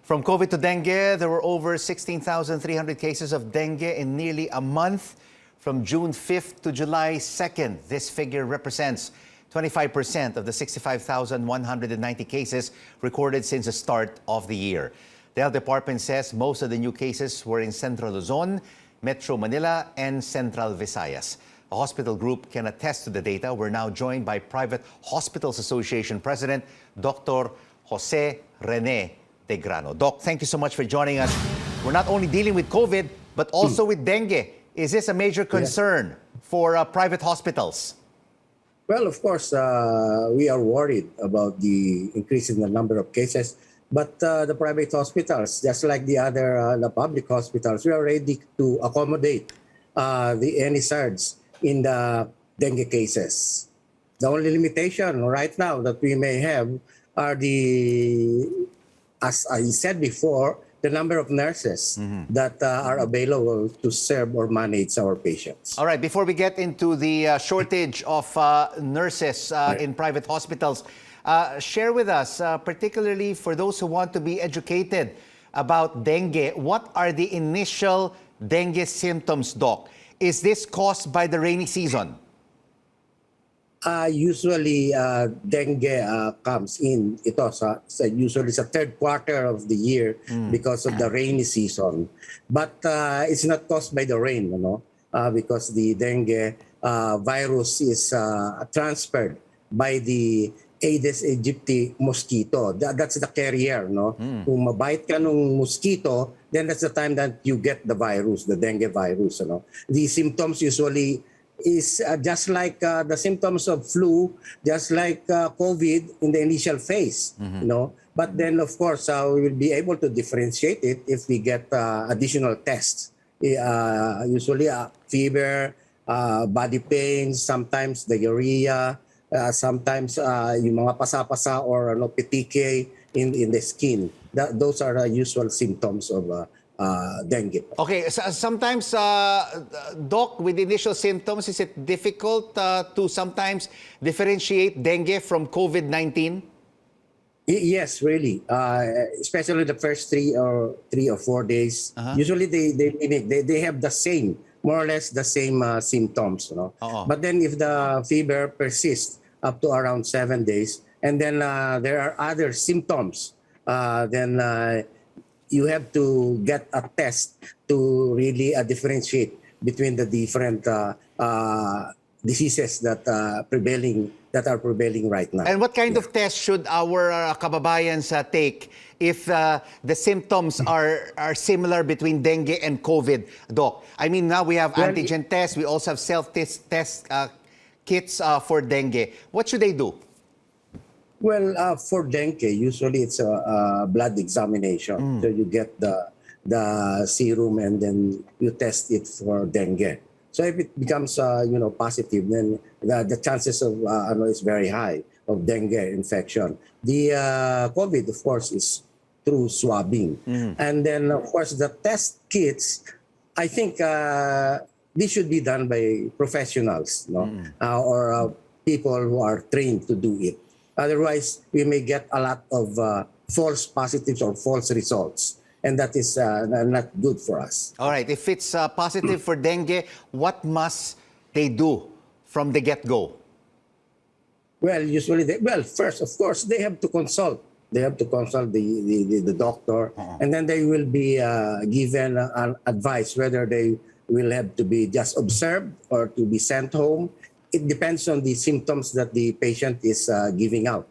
From COVID to dengue, there were over 16,300 cases of dengue in nearly a month from June 5th to July 2nd. This figure represents 25% of the 65,190 cases recorded since the start of the year. The health department says most of the new cases were in Central Luzon, Metro Manila, and Central Visayas. A hospital group can attest to the data. We're now joined by Private Hospitals Association President, Dr. Jose Rene de Grano. Doc, thank you so much for joining us. We're not only dealing with COVID, but also with dengue. Is this a major concern for private hospitals? Well, of course, we are worried about the increase in the number of cases. But the private hospitals, just like the other the public hospitals, we are ready to accommodate any surge in the dengue cases. The only limitation right now that we may have are as I said before, the number of nurses that are available to serve or manage our patients. All right, before we get into the shortage of nurses in private hospitals, share with us, particularly for those who want to be educated about dengue, what are the initial dengue symptoms, Doc? Is this caused by the rainy season? Usually, dengue comes in usually sa third quarter of the year because of the rainy season. But it's not caused by the rain, because the dengue virus is transferred by the Aedes aegypti mosquito. That's the carrier, no? Kung mabite ka nung mosquito, then that's the time that you get the virus, the dengue virus, The symptoms usually is just like the symptoms of flu, just like COVID in the initial phase, But then, of course, we will be able to differentiate it if we get additional tests. Usually, fever, body pains, sometimes diarrhea, sometimes yung mga pasa-pasa or petechiae in the skin. Those are the usual symptoms of dengue. Okay, so sometimes, Doc, with initial symptoms, is it difficult to sometimes differentiate dengue from COVID-19? Yes, really. Especially the first 3 or 4 days. Usually they have the same, more or less the same symptoms. But then if the fever persists up to around 7 days, and then there are other symptoms, then you have to get a test to really differentiate between the different diseases that are prevailing right now. And what kind of test should our kababayans take if the symptoms are similar between dengue and COVID, Doc? I mean, now we have antigen tests. We also have self-test kits for dengue. What should they do? Well, for dengue, usually it's a blood examination. So you get the serum and then you test it for dengue. So if it becomes positive, then the chances of is very high of dengue infection. The COVID, of course, is through swabbing. And then, of course, the test kits, I think this should be done by professionals, or people who are trained to do it. Otherwise, we may get a lot of false positives or false results. And that is not good for us. All right. If it's positive for dengue, what must they do from the get-go? Well, usually, first, of course, they have to consult. They have to consult the doctor. And then they will be given advice whether they will have to be just observed or to be sent home. It depends on the symptoms that the patient is giving out.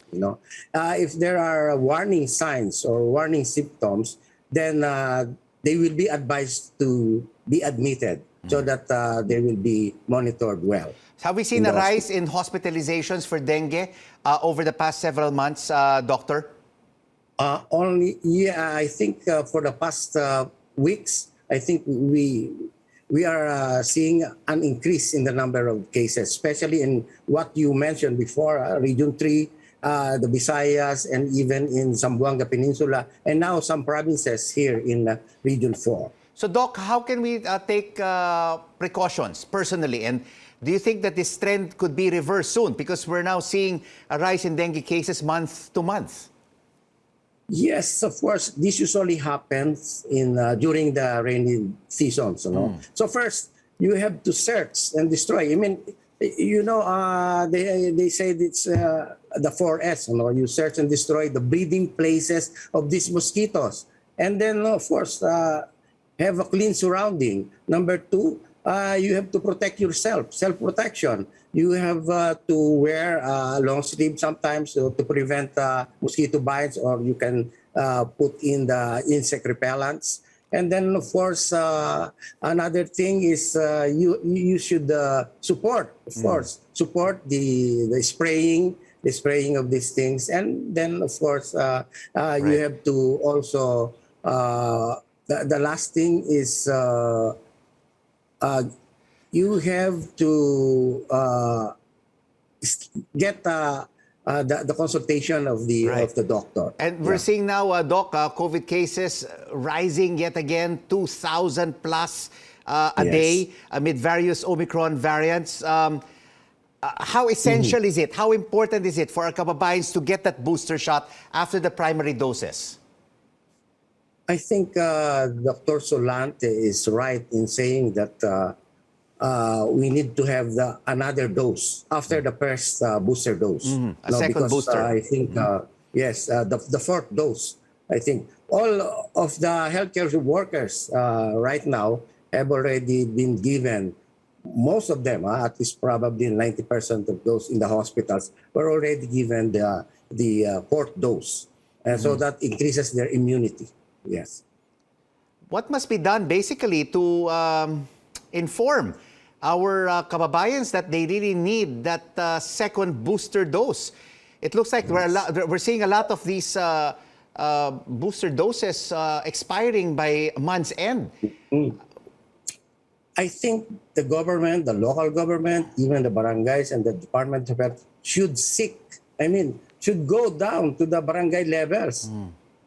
If there are warning signs or warning symptoms, then they will be advised to be admitted so that they will be monitored well. Have we seen a rise in hospitalizations for dengue over the past several months, Doctor? I think for the past weeks, I think we are seeing an increase in the number of cases, especially in what you mentioned before, Region 3, the Visayas, and even in Zamboanga Peninsula, and now some provinces here in Region 4. So, Doc, how can we take precautions personally? And do you think that this trend could be reversed soon? Because we're now seeing a rise in dengue cases month to month. Yes, of course. This usually happens in during the rainy seasons. So first, you have to search and destroy. I mean, they say it's the 4S. You search and destroy the breeding places of these mosquitoes, and then of course have a clean surrounding. Number two, you have to protect yourself, self-protection. You have to wear long sleeve sometimes to prevent mosquito bites, or you can put in the insect repellents. And then, of course, another thing is you should support, of course, support the spraying of these things. And then, of course, you have to also, the last thing is you have to get the consultation of the doctor. And we're seeing now, Doc, COVID cases rising yet again, 2,000 plus a day amid various Omicron variants. How essential is it? How important is it for our kababayans to get that booster shot after the primary doses? I think Dr. Solante is right in saying that we need to have another dose after the first booster dose. A second booster. I think, yes, the fourth dose. I think all of the healthcare workers right now have already been given, most of them, at least probably 90% of those in the hospitals, were already given the fourth dose. And so that increases their immunity. Yes. What must be done basically to inform our kababayans that they really need that second booster dose? It looks like we're seeing a lot of these booster doses expiring by month's end. I think the government, the local government, even the barangays and the Department of Health should should go down to the barangay levels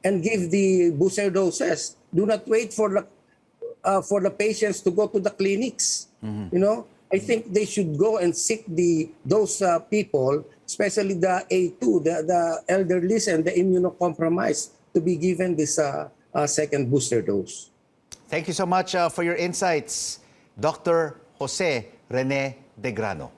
and give the booster doses. Do not wait for the patients to go to the clinics. I think they should go and seek those people, especially the A2, the elderly and the immunocompromised, to be given this second booster dose. Thank you so much for your insights, Dr. Jose Rene de Grano.